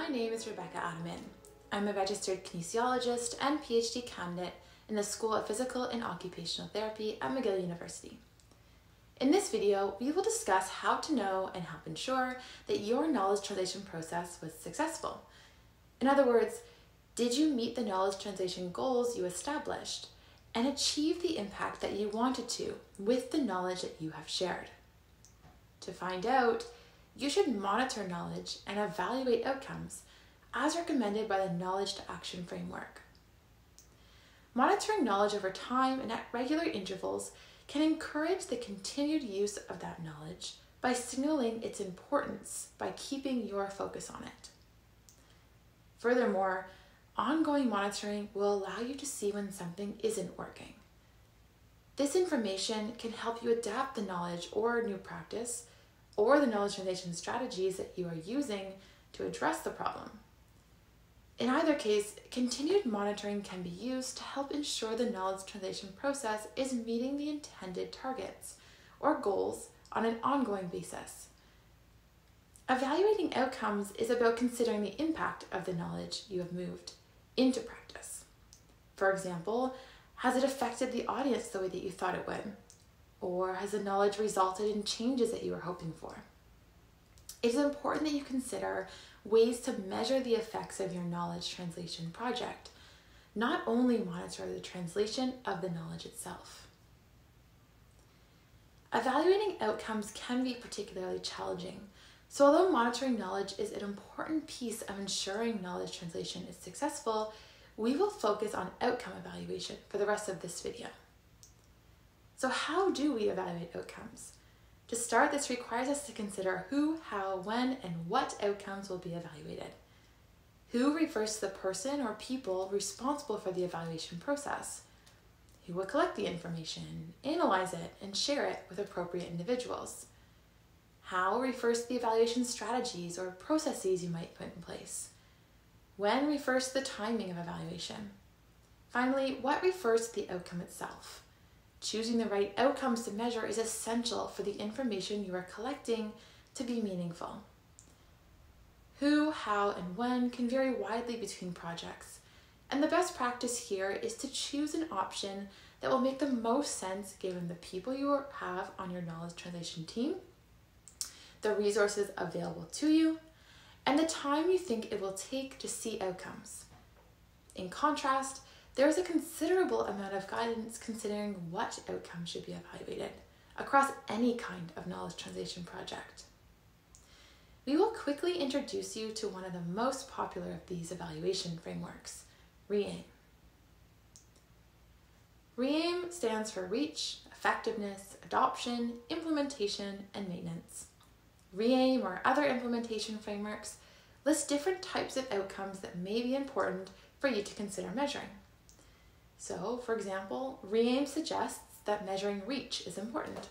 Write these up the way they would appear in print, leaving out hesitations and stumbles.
My name is Rebecca Ataman. I'm a registered kinesiologist and PhD candidate in the School of Physical and Occupational Therapy at McGill University. In this video, we will discuss how to know and help ensure that your knowledge translation process was successful. In other words, did you meet the knowledge translation goals you established and achieve the impact that you wanted to with the knowledge that you have shared? To find out, you should monitor knowledge and evaluate outcomes as recommended by the Knowledge to Action framework. Monitoring knowledge over time and at regular intervals can encourage the continued use of that knowledge by signaling its importance by keeping your focus on it. Furthermore, ongoing monitoring will allow you to see when something isn't working. This information can help you adapt the knowledge or new practice or the knowledge translation strategies that you are using to address the problem. In either case, continued monitoring can be used to help ensure the knowledge translation process is meeting the intended targets or goals on an ongoing basis. Evaluating outcomes is about considering the impact of the knowledge you have moved into practice. For example, has it affected the audience the way that you thought it would? Or has the knowledge resulted in changes that you were hoping for? It is important that you consider ways to measure the effects of your knowledge translation project, not only monitor the translation of the knowledge itself. Evaluating outcomes can be particularly challenging, so although monitoring knowledge is an important piece of ensuring knowledge translation is successful, we will focus on outcome evaluation for the rest of this video. So how do we evaluate outcomes? To start, this requires us to consider who, how, when, and what outcomes will be evaluated. Who refers to the person or people responsible for the evaluation process. Who will collect the information, analyze it, and share it with appropriate individuals. How refers to the evaluation strategies or processes you might put in place. When refers to the timing of evaluation. Finally, what refers to the outcome itself. Choosing the right outcomes to measure is essential for the information you are collecting to be meaningful. Who, how, and when can vary widely between projects, and the best practice here is to choose an option that will make the most sense given the people you have on your knowledge translation team, the resources available to you, and the time you think it will take to see outcomes. In contrast, there is a considerable amount of guidance considering what outcomes should be evaluated across any kind of knowledge translation project. We will quickly introduce you to one of the most popular of these evaluation frameworks, REAIM. REAIM stands for Reach, Effectiveness, Adoption, Implementation, and Maintenance. REAIM or other implementation frameworks list different types of outcomes that may be important for you to consider measuring. So, for example, REAIM suggests that measuring reach is important.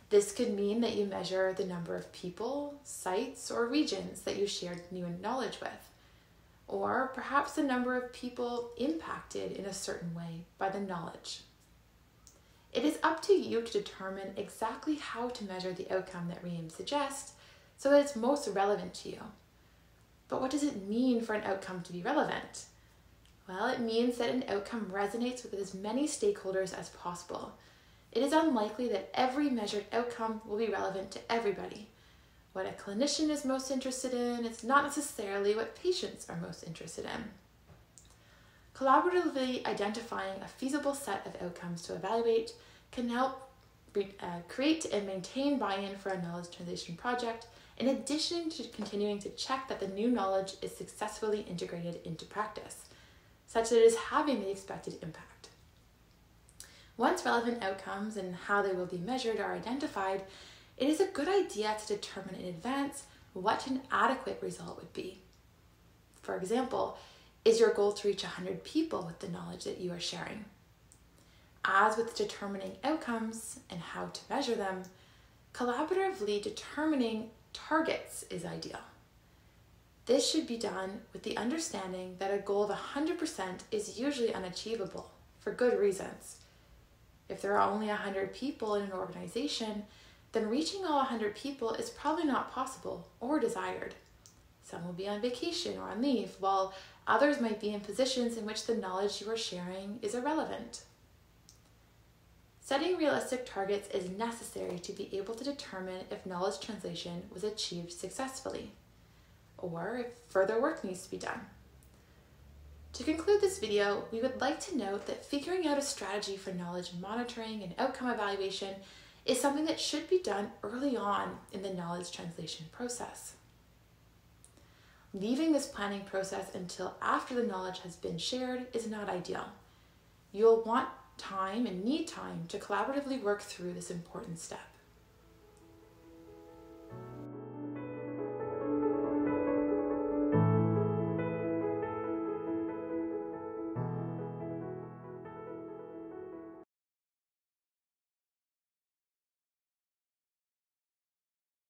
This could mean that you measure the number of people, sites, or regions that you shared new knowledge with, or perhaps the number of people impacted in a certain way by the knowledge. It is up to you to determine exactly how to measure the outcome that REAIM suggests so that it's most relevant to you. But what does it mean for an outcome to be relevant? Well, it means that an outcome resonates with as many stakeholders as possible. It is unlikely that every measured outcome will be relevant to everybody. What a clinician is most interested in is not necessarily what patients are most interested in. Collaboratively identifying a feasible set of outcomes to evaluate can help create and maintain buy-in for a knowledge translation project, in addition to continuing to check that the new knowledge is successfully integrated into practice, such that it is having the expected impact. Once relevant outcomes and how they will be measured are identified, it is a good idea to determine in advance what an adequate result would be. For example, is your goal to reach 100 people with the knowledge that you are sharing? As with determining outcomes and how to measure them, collaboratively determining targets is ideal. This should be done with the understanding that a goal of 100% is usually unachievable for good reasons. If there are only 100 people in an organization, then reaching all 100 people is probably not possible or desired. Some will be on vacation or on leave, while others might be in positions in which the knowledge you are sharing is irrelevant. Setting realistic targets is necessary to be able to determine if knowledge translation was achieved successfully, or if further work needs to be done. To conclude this video, we would like to note that figuring out a strategy for knowledge monitoring and outcome evaluation is something that should be done early on in the knowledge translation process. Leaving this planning process until after the knowledge has been shared is not ideal. You'll want time and need time to collaboratively work through this important step.